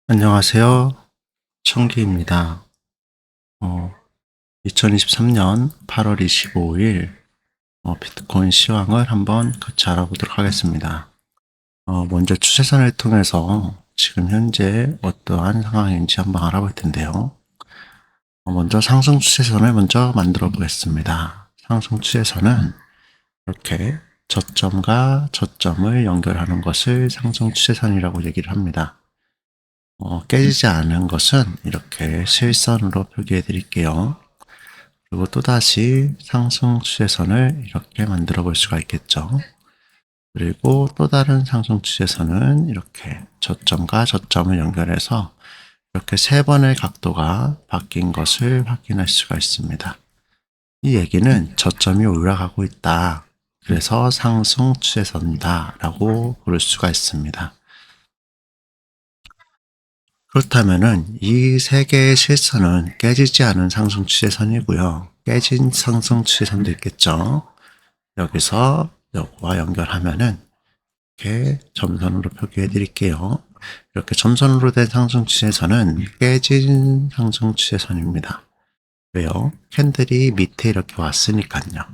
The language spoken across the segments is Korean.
안녕하세요. 청기입니다. 2023년 8월 25일 비트코인 시황을 한번 같이 알아보도록 하겠습니다. 먼저 추세선을 통해서 지금 현재 어떠한 상황인지 한번 알아볼 텐데요. 먼저 상승 추세선을 먼저 만들어 보겠습니다. 상승 추세선은 이렇게 저점과 저점을 연결하는 것을 상승 추세선이라고 얘기를 합니다. 깨지지 않은 것은 이렇게 실선으로 표기해 드릴게요. 그리고 또다시 상승 추세선을 이렇게 만들어 볼 수가 있겠죠. 그리고 또 다른 상승 추세선은 이렇게 저점과 저점을 연결해서 이렇게 세 번의 각도가 바뀐 것을 확인할 수가 있습니다. 이 얘기는 저점이 올라가고 있다. 그래서 상승 추세선이다 라고 부를 수가 있습니다. 그렇다면은 이 세 개의 실선은 깨지지 않은 상승 추세선이고요. 깨진 상승 추세선도 있겠죠. 여기서 요거와 연결하면은 이렇게 점선으로 표기해 드릴게요. 이렇게 점선으로 된 상승 추세선은 깨진 상승 추세선입니다. 왜요? 캔들이 밑에 이렇게 왔으니까요.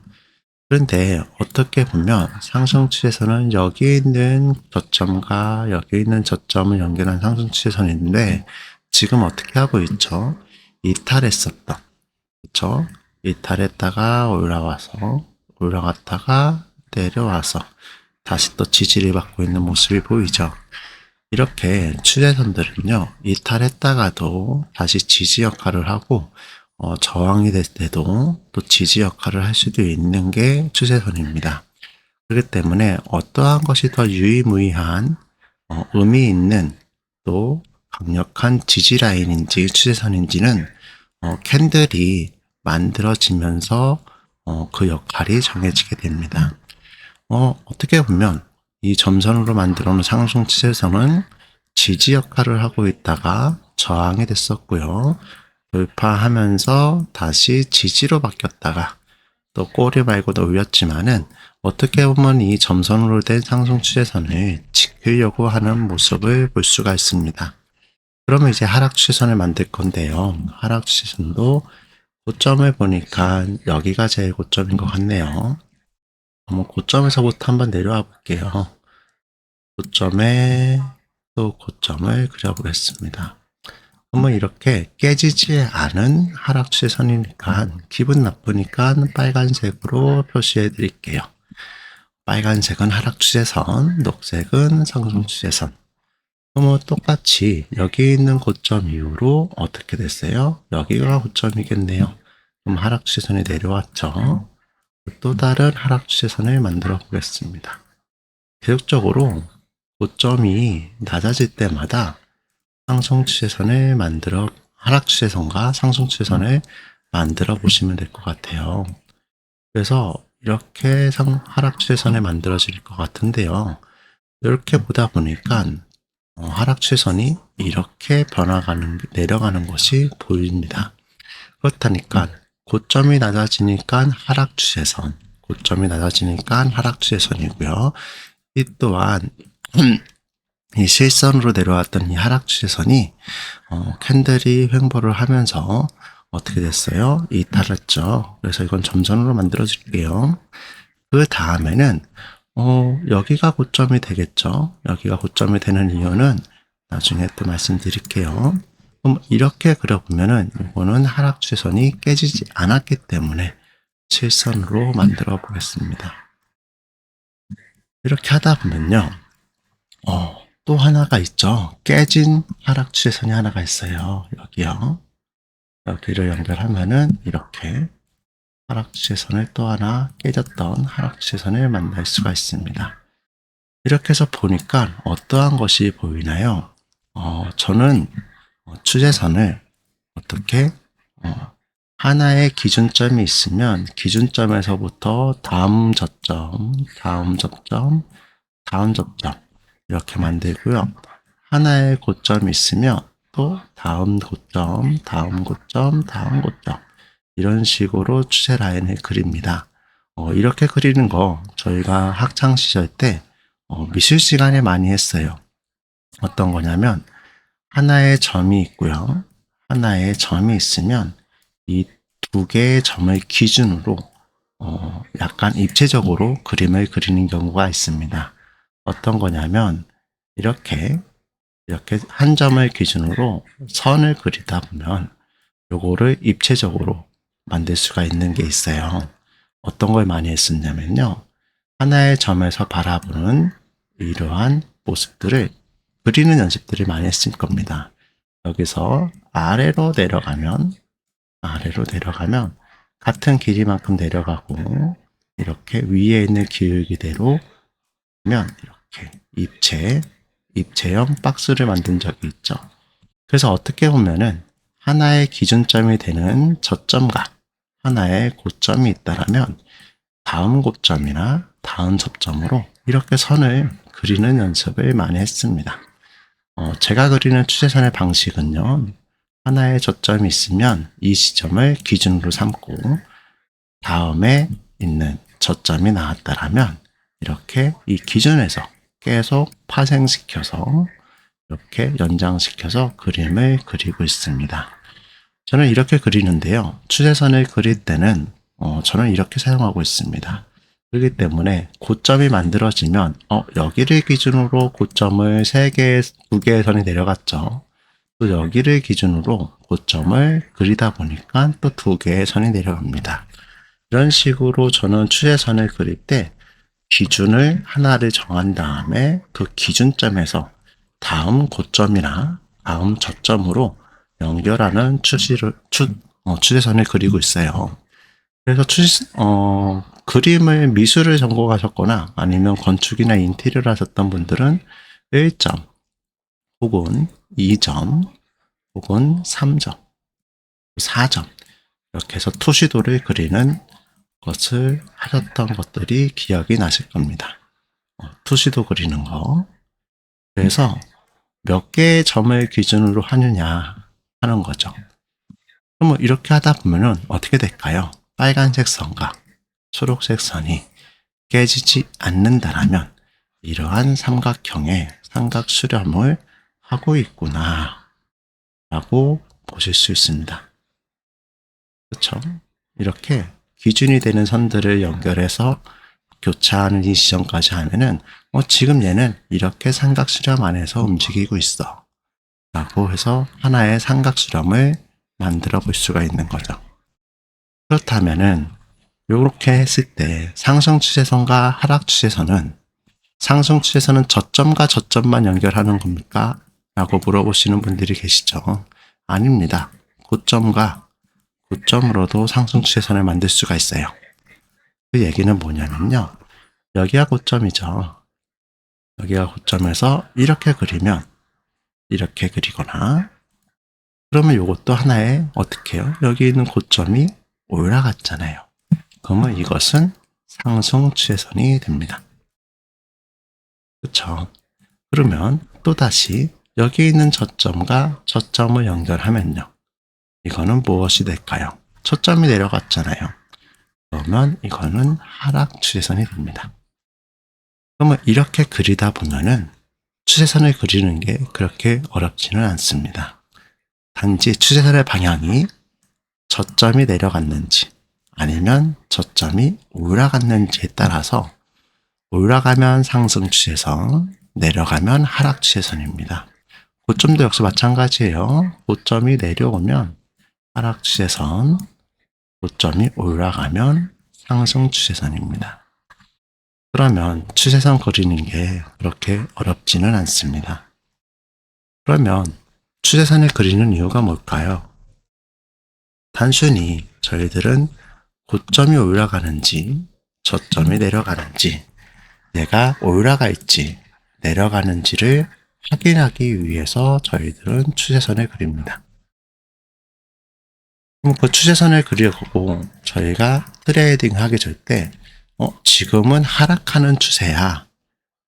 그런데 어떻게 보면 상승 추세선은 여기 있는 저점과 여기 있는 저점을 연결한 상승 추세선인데 지금 어떻게 하고 있죠? 이탈했었던, 그렇죠? 이탈했다가 올라갔다가 내려와서 다시 또 지지를 받고 있는 모습이 보이죠? 이렇게 추세선들은요, 이탈했다가도 다시 지지 역할을 하고 저항이 될 때도 또 지지 역할을 할 수도 있는 게 추세선입니다. 그렇기 때문에 어떠한 것이 더 유의무이한 의미 있는 또 강력한 지지 라인인지 추세선인지는 캔들이 만들어지면서 그 역할이 정해지게 됩니다. 어떻게 보면 이 점선으로 만들어 놓은 상승 추세선은 지지 역할을 하고 있다가 저항이 됐었고요. 돌파하면서 다시 지지로 바뀌었다가 또 꼬리 말고도 올렸지만은 어떻게 보면 이 점선으로 된 상승 추세선을 지키려고 하는 모습을 볼 수가 있습니다. 그러면 이제 하락 추세선을 만들 건데요. 하락 추세선도 고점을 보니까 여기가 제일 고점인 것 같네요. 한번 고점에서부터 한번 내려와 볼게요. 고점에 또 고점을 그려보겠습니다. 한번 이렇게 깨지지 않은 하락 추세선이니까 기분 나쁘니까 빨간색으로 표시해 드릴게요. 빨간색은 하락 추세선, 녹색은 상승 추세선. 그럼 똑같이 여기 있는 고점 이후로 어떻게 됐어요? 여기가 고점이겠네요. 그럼 하락 추세선이 내려왔죠. 또 다른 하락 추세선을 만들어 보겠습니다. 계속적으로 고점이 낮아질 때마다 상승 추세선을 하락 추세선과 상승 추세선을 만들어 보시면 될 것 같아요. 그래서 이렇게 하락 추세선이 만들어질 것 같은데요. 이렇게 보다 보니까 하락 추세선이 이렇게 내려가는 것이 보입니다. 그렇다니까 고점이 낮아지니까 하락 추세선, 고점이 낮아지니까 하락 추세선이고요. 이 또한 이 실선으로 내려왔던 이 하락 추세선이 캔들이 횡보를 하면서 어떻게 됐어요? 이탈했죠. 그래서 이건 점선으로 만들어 줄게요. 그 다음에는 여기가 고점이 되겠죠. 여기가 고점이 되는 이유는 나중에 또 말씀드릴게요. 그럼 이렇게 그려보면은 이거는 하락 추세선이 깨지지 않았기 때문에 실선으로 만들어 보겠습니다. 이렇게 하다 보면요. 또 하나가 있죠. 깨진 하락 추세선이 하나가 있어요. 여기요. 여기를 연결하면은 이렇게 하락 추세선을 또 하나 깨졌던 하락 추세선을 만날 수가 있습니다. 이렇게 해서 보니까 어떠한 것이 보이나요? 저는 추세선을 어떻게 하나의 기준점이 있으면 기준점에서부터 다음 저점, 다음 저점, 다음 저점 이렇게 만들고요. 하나의 고점이 있으면 또 다음 고점, 다음 고점, 다음 고점 이런 식으로 추세 라인을 그립니다. 이렇게 그리는 거 저희가 학창 시절 때 미술 시간에 많이 했어요. 어떤 거냐면 하나의 점이 있고요. 하나의 점이 있으면 이 두 개의 점을 기준으로 약간 입체적으로 그림을 그리는 경우가 있습니다. 어떤 거냐면 이렇게 한 점을 기준으로 선을 그리다 보면 요거를 입체적으로 만들 수가 있는 게 있어요. 어떤 걸 많이 했었냐면요. 하나의 점에서 바라보는 이러한 모습들을 그리는 연습들을 많이 했을 겁니다. 여기서 아래로 내려가면 같은 길이만큼 내려가고 이렇게 위에 있는 기울기대로 면 이렇게 입체형 박스를 만든 적이 있죠. 그래서 어떻게 보면은 하나의 기준점이 되는 저점과 하나의 고점이 있다라면 다음 고점이나 다음 접점으로 이렇게 선을 그리는 연습을 많이 했습니다. 제가 그리는 추세선의 방식은요. 하나의 저점이 있으면 이 시점을 기준으로 삼고 다음에 있는 저점이 나왔다라면 이렇게 이 기준에서 계속 파생시켜서 이렇게 연장시켜서 그림을 그리고 있습니다. 저는 이렇게 그리는데요. 추세선을 그릴 때는 저는 이렇게 사용하고 있습니다. 그렇기 때문에 고점이 만들어지면 여기를 기준으로 고점을 2개의 선이 내려갔죠. 또 여기를 기준으로 고점을 그리다 보니까 또 2개의 선이 내려갑니다. 이런 식으로 저는 추세선을 그릴 때 기준을 하나를 정한 다음에 그 기준점에서 다음 고점이나 다음 저점으로 연결하는 추세선을 그리고 있어요. 그래서 그림을 미술을 전공하셨거나 아니면 건축이나 인테리어를 하셨던 분들은 1점 혹은 2점 혹은 3점, 4점 이렇게 해서 투시도를 그리는 것을 하셨던 것들이 기억이 나실 겁니다. 투시도 그리는 거. 그래서 몇 개의 점을 기준으로 하느냐 하는 거죠. 그럼 이렇게 하다 보면은 어떻게 될까요? 빨간색 선과 초록색 선이 깨지지 않는다라면 이러한 삼각형의 삼각 수렴을 하고 있구나 라고 보실 수 있습니다. 그렇죠? 이렇게 기준이 되는 선들을 연결해서 교차하는 이 지점까지 하면은 지금 얘는 이렇게 삼각 수렴 안에서 움직이고 있어 라고 해서 하나의 삼각 수렴을 만들어 볼 수가 있는 거죠. 그렇다면은 이렇게 했을 때 상승 추세선과 하락 추세선은 상승 추세선은 저점과 저점만 연결하는 겁니까? 라고 물어보시는 분들이 계시죠. 아닙니다. 고점과 고점으로도 상승 추세선을 만들 수가 있어요. 그 얘기는 뭐냐면요. 여기가 고점이죠. 여기가 고점에서 이렇게 그리면 이렇게 그리거나 그러면 이것도 하나의 어떻게 해요? 여기 있는 고점이 올라갔잖아요. 그러면 이것은 상승 추세선이 됩니다. 그렇죠? 그러면 또다시 여기 있는 저점과 저점을 연결하면요. 이거는 무엇이 될까요? 초점이 내려갔잖아요. 그러면 이거는 하락 추세선이 됩니다. 그러면 이렇게 그리다 보면은 추세선을 그리는 게 그렇게 어렵지는 않습니다. 단지 추세선의 방향이 저점이 내려갔는지 아니면 저점이 올라갔는지에 따라서 올라가면 상승 추세선, 내려가면 하락 추세선입니다. 고점도 역시 마찬가지예요. 고점이 내려오면 하락 추세선, 고점이 올라가면 상승 추세선입니다. 그러면 추세선 그리는 게 그렇게 어렵지는 않습니다. 그러면 추세선을 그리는 이유가 뭘까요? 단순히 저희들은 고점이 올라가는지 저점이 내려가는지 얘가 올라가 있지 내려가는지를 확인하기 위해서 저희들은 추세선을 그립니다. 그럼 그 추세선을 그리고 저희가 트레이딩 하게 될 때 지금은 하락하는 추세야.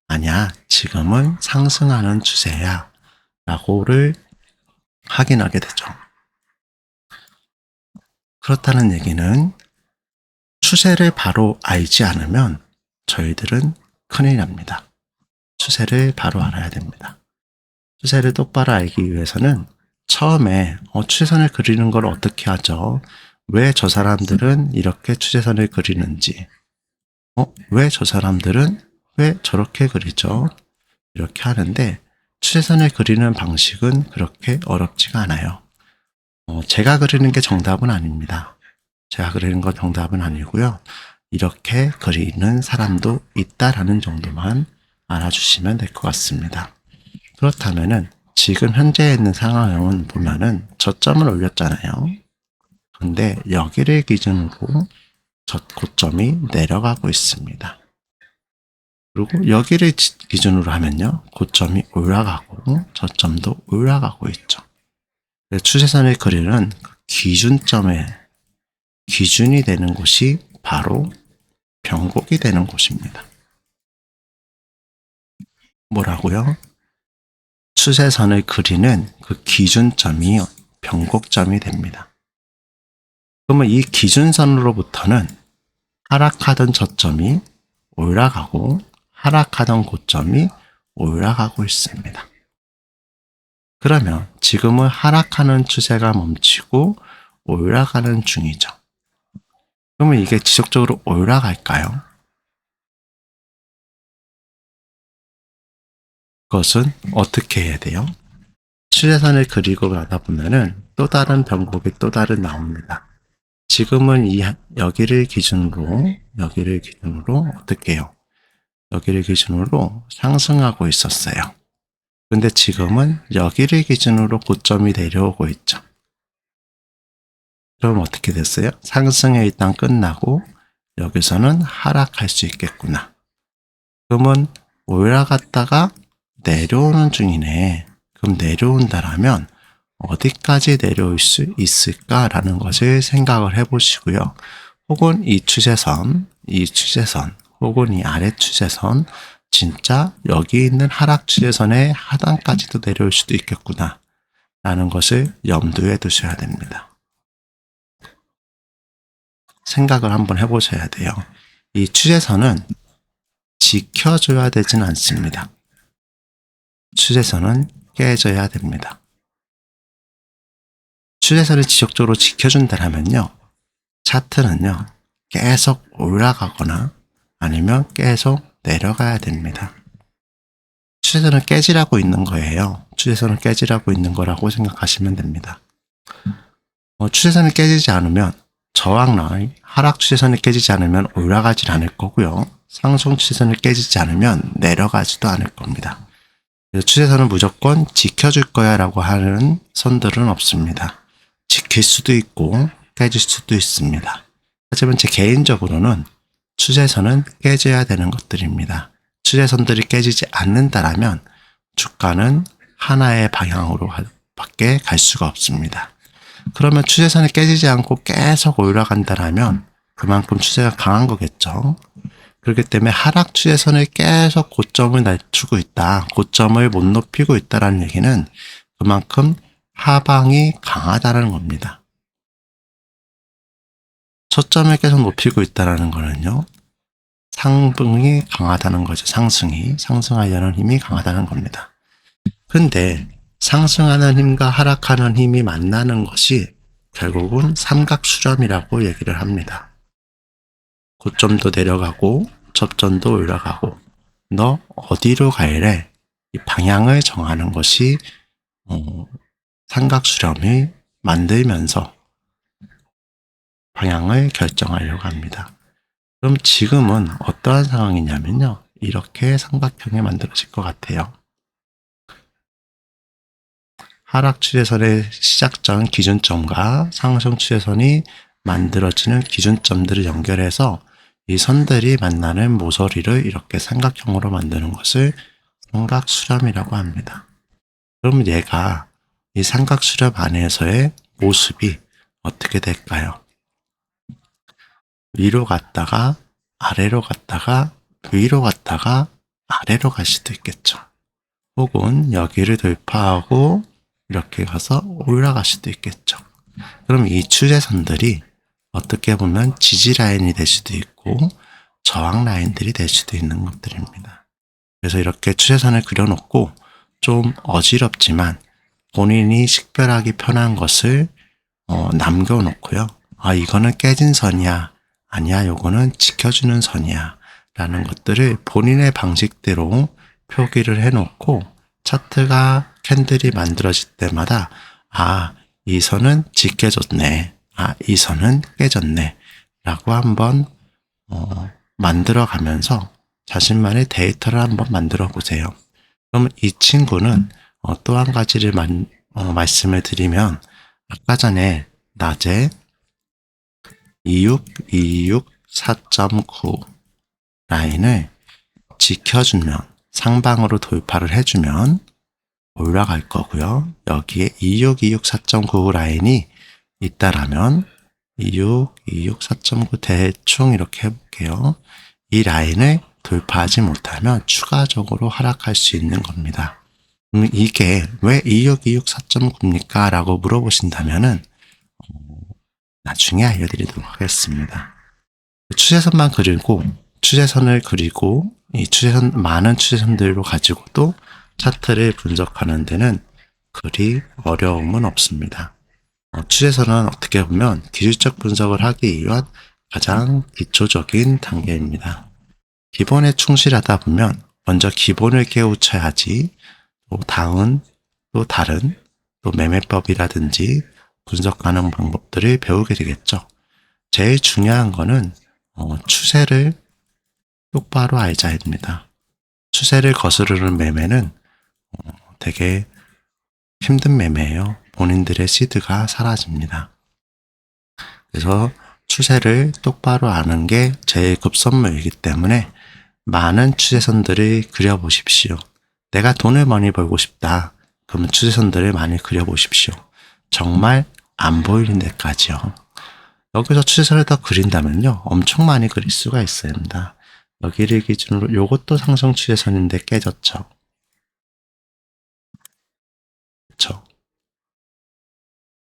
아니야, 지금은 상승하는 추세야. 라고를 확인하게 되죠. 그렇다는 얘기는 추세를 바로 알지 않으면 저희들은 큰일 납니다. 추세를 바로 알아야 됩니다. 추세를 똑바로 알기 위해서는 처음에 추세선을 그리는 걸 어떻게 하죠? 왜 저 사람들은 이렇게 추세선을 그리는지, 왜 저 사람들은 왜 저렇게 그리죠? 이렇게 하는데 추세선을 그리는 방식은 그렇게 어렵지가 않아요. 제가 그리는 게 정답은 아닙니다. 제가 그리는 건 정답은 아니고요. 이렇게 그리는 사람도 있다라는 정도만 알아주시면 될 것 같습니다. 그렇다면은 지금 현재 있는 상황은 보면은 저점을 올렸잖아요. 근데 여기를 기준으로 고점이 내려가고 있습니다. 그리고 여기를 기준으로 하면요. 고점이 올라가고 저점도 올라가고 있죠. 추세선을 그리는 기준점의 기준이 되는 곳이 바로 변곡이 되는 곳입니다. 뭐라고요? 추세선을 그리는 그 기준점이 변곡점이 됩니다. 그러면 이 기준선으로부터는 하락하던 저점이 올라가고 하락하던 고점이 올라가고 있습니다. 그러면 지금은 하락하는 추세가 멈추고 올라가는 중이죠. 그러면 이게 지속적으로 올라갈까요? 그것은 어떻게 해야 돼요? 추세선을 그리고 나다 보면은 또 다른 변곡이 또 다른 나옵니다. 지금은 여기를 기준으로 어떻게 해요? 여기를 기준으로 상승하고 있었어요. 근데 지금은 여기를 기준으로 고점이 내려오고 있죠. 그럼 어떻게 됐어요? 상승에 일단 끝나고 여기서는 하락할 수 있겠구나. 그러면 올라갔다가 내려오는 중이네. 그럼 내려온다라면 어디까지 내려올 수 있을까라는 것을 생각을 해보시고요. 혹은 이 추세선, 혹은 이 아래 추세선, 진짜 여기 있는 하락 추세선의 하단까지도 내려올 수도 있겠구나 라는 것을 염두에 두셔야 됩니다. 생각을 한번 해보셔야 돼요. 이 추세선은 지켜줘야 되진 않습니다. 추세선은 깨져야 됩니다. 추세선을 지속적으로 지켜준다면요, 차트는요 계속 올라가거나 아니면 계속 내려가야 됩니다. 추세선을 깨지라고 있는 거예요. 추세선을 깨지라고 있는 거라고 생각하시면 됩니다. 추세선을 깨지지 않으면 저항 라인, 하락 추세선이 깨지지 않으면 올라가질 않을 거고요. 상승 추세선을 깨지지 않으면 내려가지도 않을 겁니다. 그래서 추세선은 무조건 지켜줄 거야 라고 하는 선들은 없습니다. 지킬 수도 있고 깨질 수도 있습니다. 하지만 제 개인적으로는 추세선은 깨져야 되는 것들입니다. 추세선들이 깨지지 않는다라면 주가는 하나의 방향으로 밖에 갈 수가 없습니다. 그러면 추세선이 깨지지 않고 계속 올라간다라면 그만큼 추세가 강한 거겠죠. 그렇기 때문에 하락 추세선을 계속 고점을 낮추고 있다, 고점을 못 높이고 있다라는 얘기는 그만큼 하방이 강하다는 겁니다. 초점을 계속 높이고 있다는 거는요, 상승이 강하다는 거죠. 상승하려는 힘이 강하다는 겁니다. 근데 상승하는 힘과 하락하는 힘이 만나는 것이 결국은 삼각수렴이라고 얘기를 합니다. 고점도 내려가고 접점도 올라가고 너 어디로 갈래? 이 방향을 정하는 것이 삼각수렴이 만들면서 방향을 결정하려고 합니다. 그럼 지금은 어떠한 상황이냐면요, 이렇게 삼각형이 만들어질 것 같아요. 하락 추세선의 시작점 기준점과 상승 추세선이 만들어지는 기준점들을 연결해서 이 선들이 만나는 모서리를 이렇게 삼각형으로 만드는 것을 삼각수렴이라고 합니다. 그럼 얘가 이 삼각수렴 안에서의 모습이 어떻게 될까요? 위로 갔다가 아래로 갔다가 위로 갔다가 아래로 갈 수도 있겠죠. 혹은 여기를 돌파하고 이렇게 가서 올라갈 수도 있겠죠. 그럼 이 추세선들이 어떻게 보면 지지 라인이 될 수도 있고 저항 라인들이 될 수도 있는 것들입니다. 그래서 이렇게 추세선을 그려놓고 좀 어지럽지만 본인이 식별하기 편한 것을 남겨놓고요. 아, 이거는 깨진 선이야. 아니야, 요거는 지켜주는 선이야. 라는 것들을 본인의 방식대로 표기를 해놓고 차트가 캔들이 만들어질 때마다 아, 이 선은 지켜줬네. 아, 이 선은 깨졌네. 라고 한번 만들어 가면서 자신만의 데이터를 한번 만들어 보세요. 그럼 이 친구는 또 한 가지를 말씀을 드리면 아까 전에 낮에 26, 4.9 라인을 지켜주면 상방으로 돌파를 해주면 올라갈 거고요. 여기에 4.9 라인이 있다라면 4.9 대충 이렇게 해볼게요. 이 라인을 돌파하지 못하면 추가적으로 하락할 수 있는 겁니다. 이게 왜 4.9입니까? 라고 물어보신다면은 나중에 알려드리도록 하겠습니다. 추세선만 그리고 추세선을 그리고 이 많은 추세선들로 가지고도 차트를 분석하는 데는 그리 어려움은 없습니다. 추세선은 어떻게 보면 기술적 분석을 하기 위한 가장 기초적인 단계입니다. 기본에 충실하다 보면 먼저 기본을 깨우쳐야지 또 다른 매매법이라든지 분석하는 방법들을 배우게 되겠죠. 제일 중요한 거는 추세를 똑바로 알자 합니다. 추세를 거스르는 매매는 되게 힘든 매매예요. 본인들의 시드가 사라집니다. 그래서 추세를 똑바로 아는 게 제일 급선무이기 때문에 많은 추세선들을 그려보십시오. 내가 돈을 많이 벌고 싶다. 그러면 추세선들을 많이 그려보십시오. 정말 안 보이는 데까지요. 여기서 추세선을 더 그린다면요. 엄청 많이 그릴 수가 있습니다. 여기를 기준으로 요것도 상승 추세선인데 깨졌죠. 그렇죠.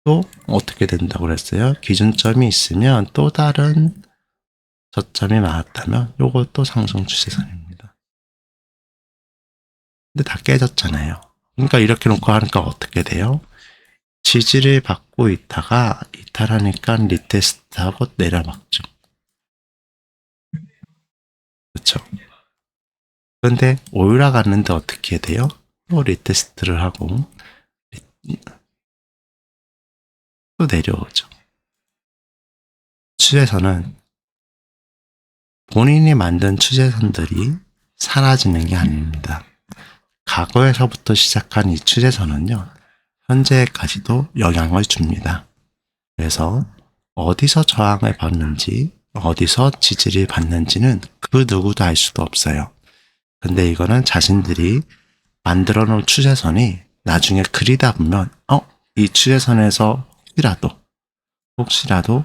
또 어떻게 된다고 그랬어요? 기준점이 있으면 또 다른 저점이 나왔다면 요것도 상승 추세선입니다. 근데 다 깨졌잖아요. 그러니까 이렇게 놓고 하니까 어떻게 돼요? 지지를 받고 있다가 이탈하니까 리테스트하고 내려막죠. 그렇죠? 그런데 올라갔는데 어떻게 돼요? 또 리테스트를 하고 또 내려오죠. 추세선은 본인이 만든 추세선들이 사라지는 게 아닙니다. 과거에서부터 시작한 이 추세선은요, 현재까지도 영향을 줍니다. 그래서 어디서 저항을 받는지, 어디서 지지를 받는지는 그 누구도 알 수도 없어요. 근데 이거는 자신들이 만들어 놓은 추세선이 나중에 그리다 보면, 이 추세선에서 혹시라도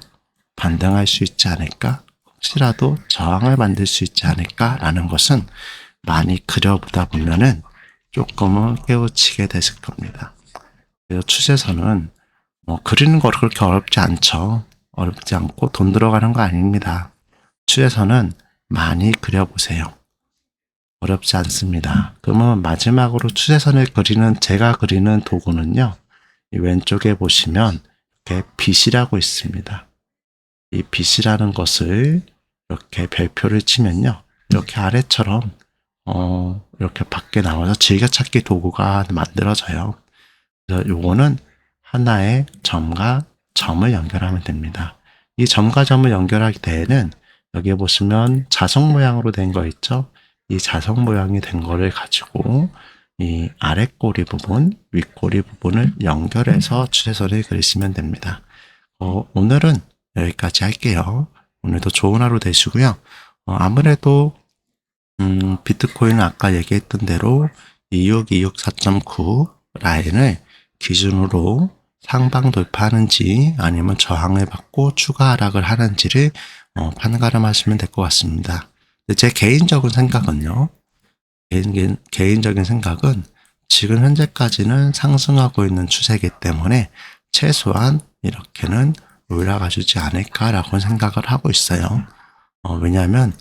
반등할 수 있지 않을까? 혹시라도 저항을 만들 수 있지 않을까라는 것은 많이 그려보다 보면은 조금은 깨우치게 되실 겁니다. 그래서 추세선은 그리는 거 그렇게 어렵지 않죠. 어렵지 않고 돈 들어가는 거 아닙니다. 추세선은 많이 그려보세요. 어렵지 않습니다. 그러면 마지막으로 추세선을 제가 그리는 도구는요. 이 왼쪽에 보시면 이렇게 빛이라고 있습니다. 이 빛이라는 것을 이렇게 별표를 치면요. 이렇게 아래처럼 이렇게 밖에 나와서 즐겨찾기 도구가 만들어져요. 그래서 요거는 하나의 점과 점을 연결하면 됩니다. 이 점과 점을 연결하게 되는 여기에 보시면 자석 모양으로 된 거 있죠? 이 자석 모양이 된 거를 가지고 이 아랫꼬리 부분, 윗꼬리 부분을 연결해서 추세선을 그리시면 됩니다. 오늘은 여기까지 할게요. 오늘도 좋은 하루 되시고요. 아무래도 비트코인은 아까 얘기했던 대로 26264.9 라인을 기준으로 상방 돌파하는지 아니면 저항을 받고 추가 하락을 하는지를 판가름하시면 될 것 같습니다. 제 개인적인 생각은요. 개인적인 생각은 지금 현재까지는 상승하고 있는 추세이기 때문에 최소한 이렇게는 올라가 주지 않을까라고 생각을 하고 있어요. 왜냐하면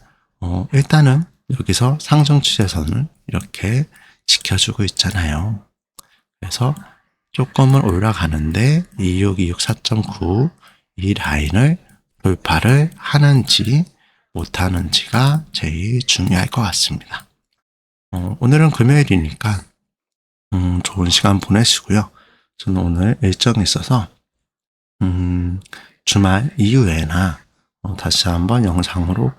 일단은 여기서 상승 추세선을 이렇게 지켜주고 있잖아요. 그래서 조금은 올라가는데 2626 4.9 이 라인을 돌파를 하는지 못하는지가 제일 중요할 것 같습니다. 오늘은 금요일이니까 좋은 시간 보내시고요. 저는 오늘 일정이 있어서 주말 이후에나 다시 한번 영상으로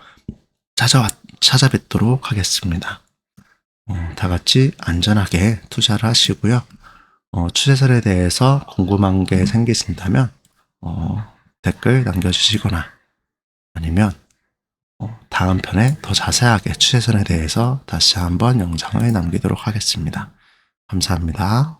찾아뵙도록 하겠습니다. 다 같이 안전하게 투자를 하시고요. 추세선에 대해서 궁금한 게 생기신다면 댓글 남겨주시거나 아니면 다음 편에 더 자세하게 추세선에 대해서 다시 한번 영상을 남기도록 하겠습니다. 감사합니다.